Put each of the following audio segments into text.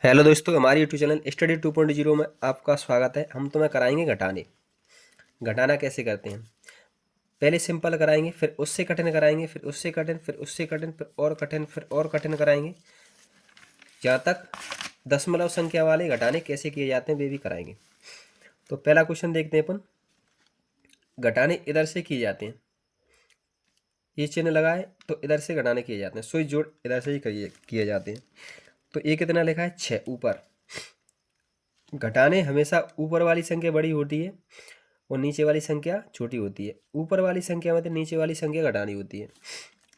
Hello दोस्तों, हमारे YouTube channel study 2.0 में आपका स्वागत है। हम तुम्हें कराएंगे घटाने। घटाना कैसे करते हैं, पहले सिंपल कराएंगे, फिर उससे कठिन कराएंगे, फिर उससे कठिन, फिर उससे कठिन, फिर और कठिन, फिर और कठिन कराएंगे, जहाँ तक दशमलव संख्या वाले घटाने कैसे किए जाते हैं वे भी कराएंगे। तो पहला क्वेश्चन देखते हैं अपन। घटाने इधर से किए जाते हैं, ये चिन्ह लगाए तो इधर से घटाने किए जाते हैं, सुई जोड़ इधर से ही किए जाते हैं। तो ये कितना लिखा है 6 ऊपर। घटाने हमेशा ऊपर वाली संख्या बड़ी होती है और नीचे वाली संख्या छोटी होती है। ऊपर वाली संख्या मतलब नीचे वाली संख्या घटानी होती है।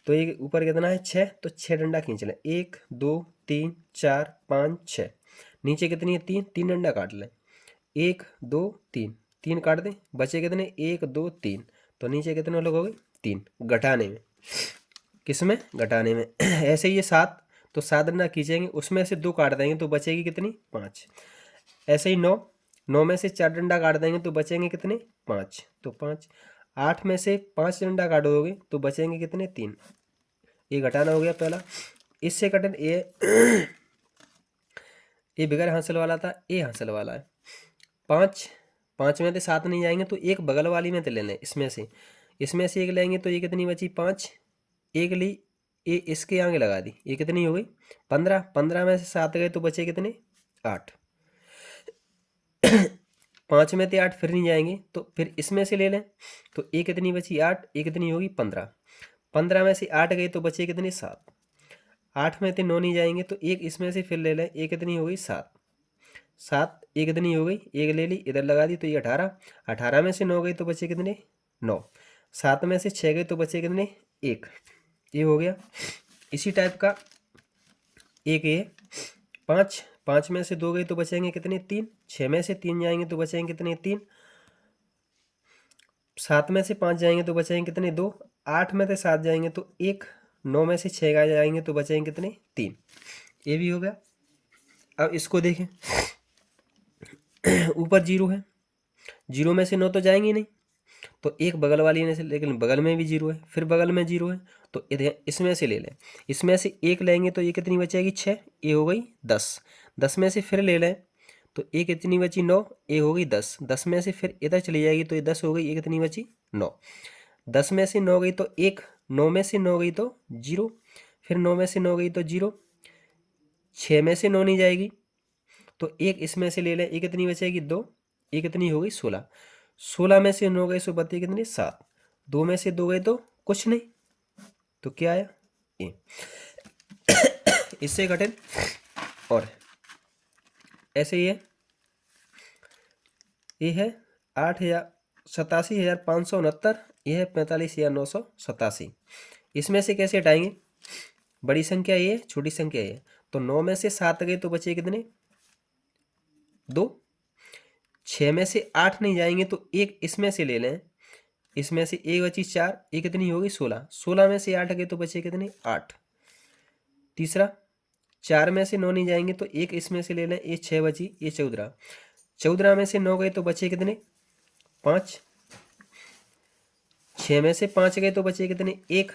तो ये ऊपर कितना है 6, तो 6 डंडा खींच लें, 1 2 3 4 5 6। नीचे कितनी है 3, 3 डंडा काट लें, 1 2 3, 3 काट दें, बचे कितने 1 2 3। तो नीचे कितने लोग हो गए 3 घटाने में। किसमें घटाने में ऐसे ही ये 7, तो 7 डंडा खींचेंगे, उसमें से 2 काट देंगे तो बचेगी कितनी 5। ऐसे ही 9, 9 में से 4 डंडा काट देंगे तो बचेंगे कितने 5, तो 5। 8 में से 5 डंडा काटोगे तो बचेंगे कितने 3। ये घटाना हो गया पहला। इससे कठिन ये बगैर हासिल वाला था, ये हासिल वाला है। 5, 5 में से 7 नहीं जाएंगे तो एक बगल वाली में तो ले लें, इसमें से एक लेंगे तो ये कितनी बची 5। एक ली, ये इसके आगे लगा दी, ये कितनी हो गई 15। 15 में से 7 गए तो बचे कितने 8। 5 में से 8 फिर नहीं जाएंगे तो फिर इसमें से ले लें, तो एक कितनी बची 8, एक कितनी होगी 15। 15 में से 8 गए तो बचे कितने 7। 8 में से 9 नहीं जाएंगे तो एक इसमें से फिर ले लें, एक कितनी हो गई 7। 7 एक कितनी हो गई, एक ले ली इधर लगा दी तो ये 18। 18 में से 9 गए तो बचे कितने 9। 7 में से 6 गए तो बचे कितने 1। ये हो गया। इसी टाइप का एक ये 5, 5 में से 2 गए तो बचेंगे कितने 3। 6 में से 3 जाएंगे तो बचेंगे कितने 3। 7 में से 5 जाएंगे तो बचेंगे कितने 2। 8 में से 7 जाएंगे तो 1। 9 में से 6 जाएंगे तो बचेंगे कितने 3। ये भी हो गया। अब इसको देखें, ऊपर 0 है, 0 में से 9 तो जाएंगे नहीं, तो एक बगल वाली में से, लेकिन बगल में भी 0 है, फिर बगल में 0 है, तो इसमें से ले लें। इसमें से एक लेंगे तो ये कितनी बचेगी 6, ये हो गई 10। 10 में से फिर ले लें तो ये कितनी बची 9, ये हो गई 10। 10 में से फिर इधर चली जाएगी तो ये 10 हो गई, ये कितनी बची 9। 10 में से 9 गई तो 1, 9 में से 9 गई तो 0, फिर 9 में से 9 गई तो 0। 6 में से 9 नहीं जाएगी तो एक इसमें से ले लें, ये कितनी बचेगी 2, ये कितनी हो गई 16। 16 में से 9 गए सो बचे कितने 7। 2 में से 2 गए तो कुछ नहीं, तो क्या आया ये। इससे कठिन और ऐसे ही है, ये है 87,569, ये है 45,987। इसमें से कैसे हटाएंगे, बड़ी संख्या ये, छोटी संख्या ये, तो 9 में से 7 गए तो बचे कितने 2। 6 में से 8 नहीं जाएंगे तो एक इसमें से ले लें, इसमें से एक बची 4, ये कितनी होगी 16। 16 में से 8 गए तो बचे कितने 8। तीसरा, 4 में से 9 नहीं जाएंगे तो एक इसमें से ले लें, ये 6 बची, ये 14। 14 में से 9 गए तो बचे कितने 5। 6 में से 5 गए तो बचे कितने 1।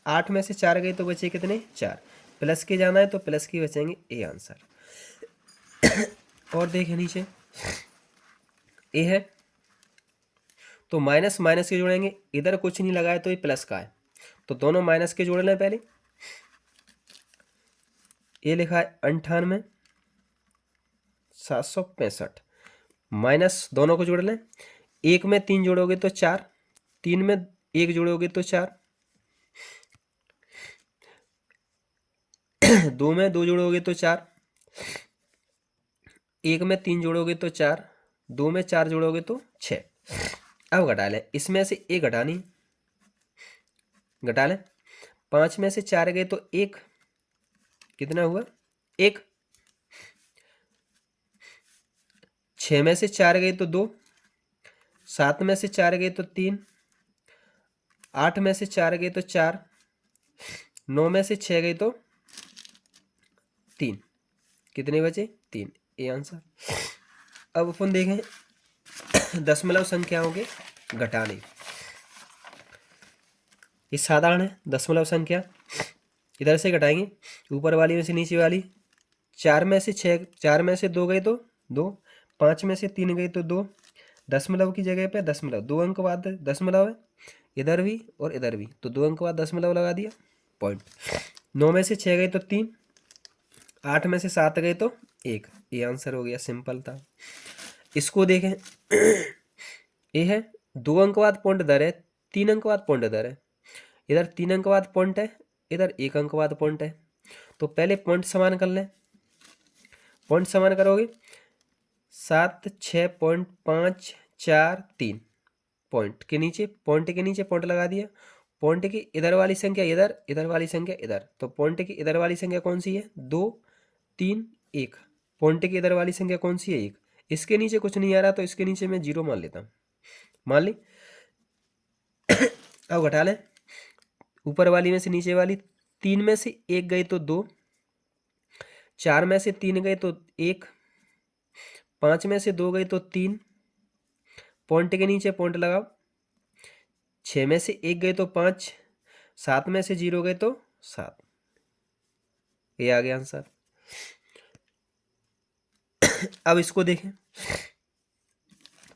8 में से 4 गए तो बचे कितने 4। प्लस के जाना है तो प्लस के बचेंगे, ए आंसर। और देखें नीचे, ए है तो माइनस माइनस के जोड़ेंगे, इधर कुछ नहीं लगाए तो ये प्लस का है, तो दोनों माइनस के जोड़ लें पहले। ये लिखा है 98,765, माइनस दोनों को जोड़ लें। 1 में 3 जोड़ोगे तो 4, 3 में 1 जोड़ोगे तो 4, 2 में 2 जोड़ोगे तो 4, 1 में 3 जोड़ोगे तो 4, 2 में 4 जोड़ोगे तो 6। अब घटा लें, इसमें से एक घटानी, घटा लें। 5 में से 4 गए तो 1, कितना हुआ 1। 6 में से 4 गए तो 2, 7 में से 4 गए तो 3, 8 में से 4 गए तो 4, 9 में से 6 गए तो 3, कितने बचे 3, ये आंसर। अब अपन देखें दशमलव संख्याओं के घटाने। ये साधारण है, दशमलव संख्या इधर से घटाएंगे, ऊपर वाली में से नीचे वाली 4 में से 6, 4 में से 2 गए तो 2, 5 में से 3 गए तो 2, दशमलव की जगह पे दशमलव, 2 अंक बाद दशमलव है, इधर भी और इधर भी, तो 2 अंक बाद दशमलव लगा दिया, पॉइंट। 9 में से 6 गए तो 3, 8 में से 7 गए तो 1, ये आंसर हो गया, सिंपल था। इसको देखें, ये है 2 अंक बाद पॉइंट इधर है, 3 अंक बाद पॉइंट इधर है, इधर 3 अंक बाद पॉइंट है, इधर 1 अंक बाद पॉइंट है। तो पहले पॉइंट समान कर लें, पॉइंट समान करोगे 7, 6.5, 4, 3, पॉइंट के नीचे पॉइंट लगा दिया। पॉइंट की इधर वाली संख्या इधर, इधर वाली संख्या इधर, तो पॉइंट की इधर वाली संख्या कौन सी है? 2, 3, 1। पॉइंट की इधर वाली संख्या कौन सी है? 1। इसके नीचे कुछ नहीं आ रहा तो इसके नीचे मैं 0 मान लेता हूँ, मान ली। अब घटा लें, ऊपर वाली में से नीचे वाली, 3 में से 1 गई तो 2, 4 में से 3 गए तो 1, 5 में से 2 गए तो 3, पॉइंट के नीचे पॉइंट लगाओ, 6 में से 1 गए तो 5, 7 में से 0 गए तो 7, ये आ गया आंसर। अब इसको देखें,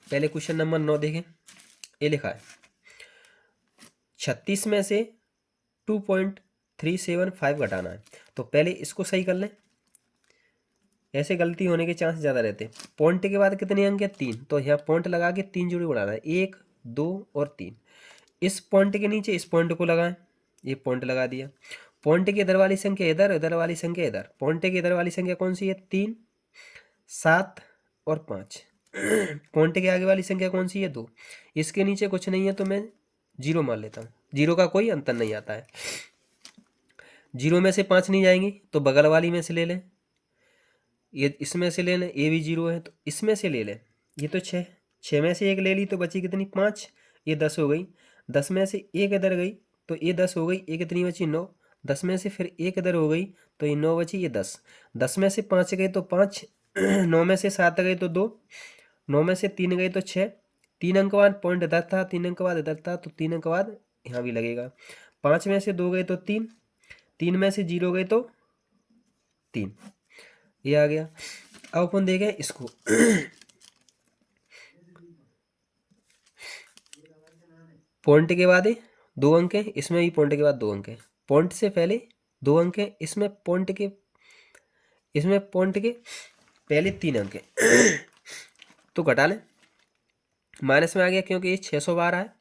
पहले क्वेश्चन नंबर 9 देखें, ये लिखा है 36 में से 2.375 घटाना है। तो पहले इसको सही कर लें, ऐसे गलती होने के चांस ज़्यादा रहते हैं। पॉइंट के बाद कितने अंक है? 3, तो यहाँ पॉइंट लगा के 3 जोड़ी बढ़ाना है, 1, 2 और 3। इस पॉइंट के नीचे इस पॉइंट को लगाएं, ये पॉइंट लगा दिया। पॉइंट की इधर वाली संख्या इधर, इधर वाली संख्या इधर, पॉइंट की इधर वाली संख्या कौन सी है? 3, 7 और 5। पॉइंट के आगे वाली संख्या कौन सी है? 2। इसके नीचे कुछ नहीं है तो मैं 0 मान लेता हूँ, 0 का कोई अंतर नहीं आता है। 0 में से 5 नहीं जाएंगी तो बगल वाली में से ले लें, ये इसमें से ले लें, ये भी 0 है तो इसमें से ले लें, ये तो 6, 6 में से 1 ले ली तो बची कितनी? 5, ये 10 हो गई। 10 में से 1 इधर गई तो ये 10 हो गई, ये कितनी बची? 9। 10 में से फिर 1 इधर हो गई तो ये 9 बची, ये 10। 10 में से 5 गए तो 5, 9 में से 7 गए तो 2, 9 में से 3 गए तो 6, 3 अंक बाद पॉइंट इधर था, 3 अंक बाद इधर था, तो 3 अंक बाद यहाँ भी लगेगा। 5 में से 2 गए तो 3, 3 में से 0 गए तो 3, ये आ गया। अब अपन देखें इसको, पॉइंट के बाद 2 अंक है, इसमें भी पॉइंट के बाद 2 अंक है, पॉइंट से पहले 2 अंक है, इसमें पॉइंट के पहले 3 अंक है। तो घटा लें, माइनस में आ गया क्योंकि ये 612 है,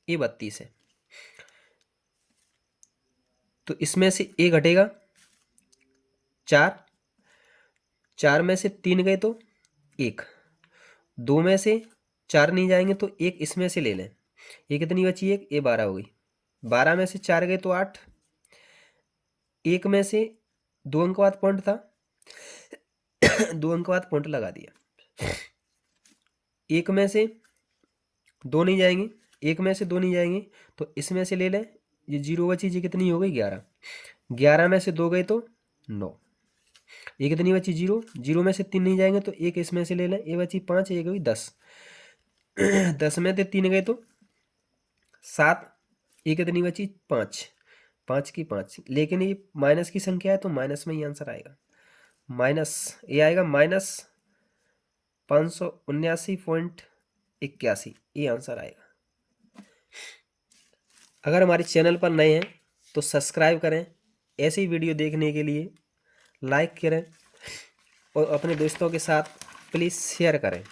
ये 32 है, तो इसमें से ए घटेगा 4, 4 में से 3 गए तो 1, 2 में से 4 नहीं जाएंगे तो 1 इसमें से ले लें, ये कितनी बची? 1, ये 12 हो गई। 12 में से 4 गए तो 8, 1 में से 2 अंक बाद पॉइंट था, 2 अंक बाद पॉइंट लगा दिया। 1 में से 2 नहीं जाएंगे, 1 में से 2 नहीं जाएंगे तो इसमें से ले लें, ये 0 बची, ये कितनी हो गई? 11। 11 में से 2 गए तो 9, ये कितनी बची? 0। 0 में से 3 नहीं जाएंगे तो 1 इसमें से ले लें, ये बची 5, ये गई 10। 10 में से 3 गए तो 7, ये कितनी बची? 5, 5 की 5, लेकिन ये माइनस की संख्या है तो माइनस में ही आंसर आएगा, माइनस, ये आएगा -579.81, ये आंसर आएगा। अगर हमारे चैनल पर नए हैं तो सब्सक्राइब करें, ऐसी वीडियो देखने के लिए लाइक करें और अपने दोस्तों के साथ प्लीज़ शेयर करें।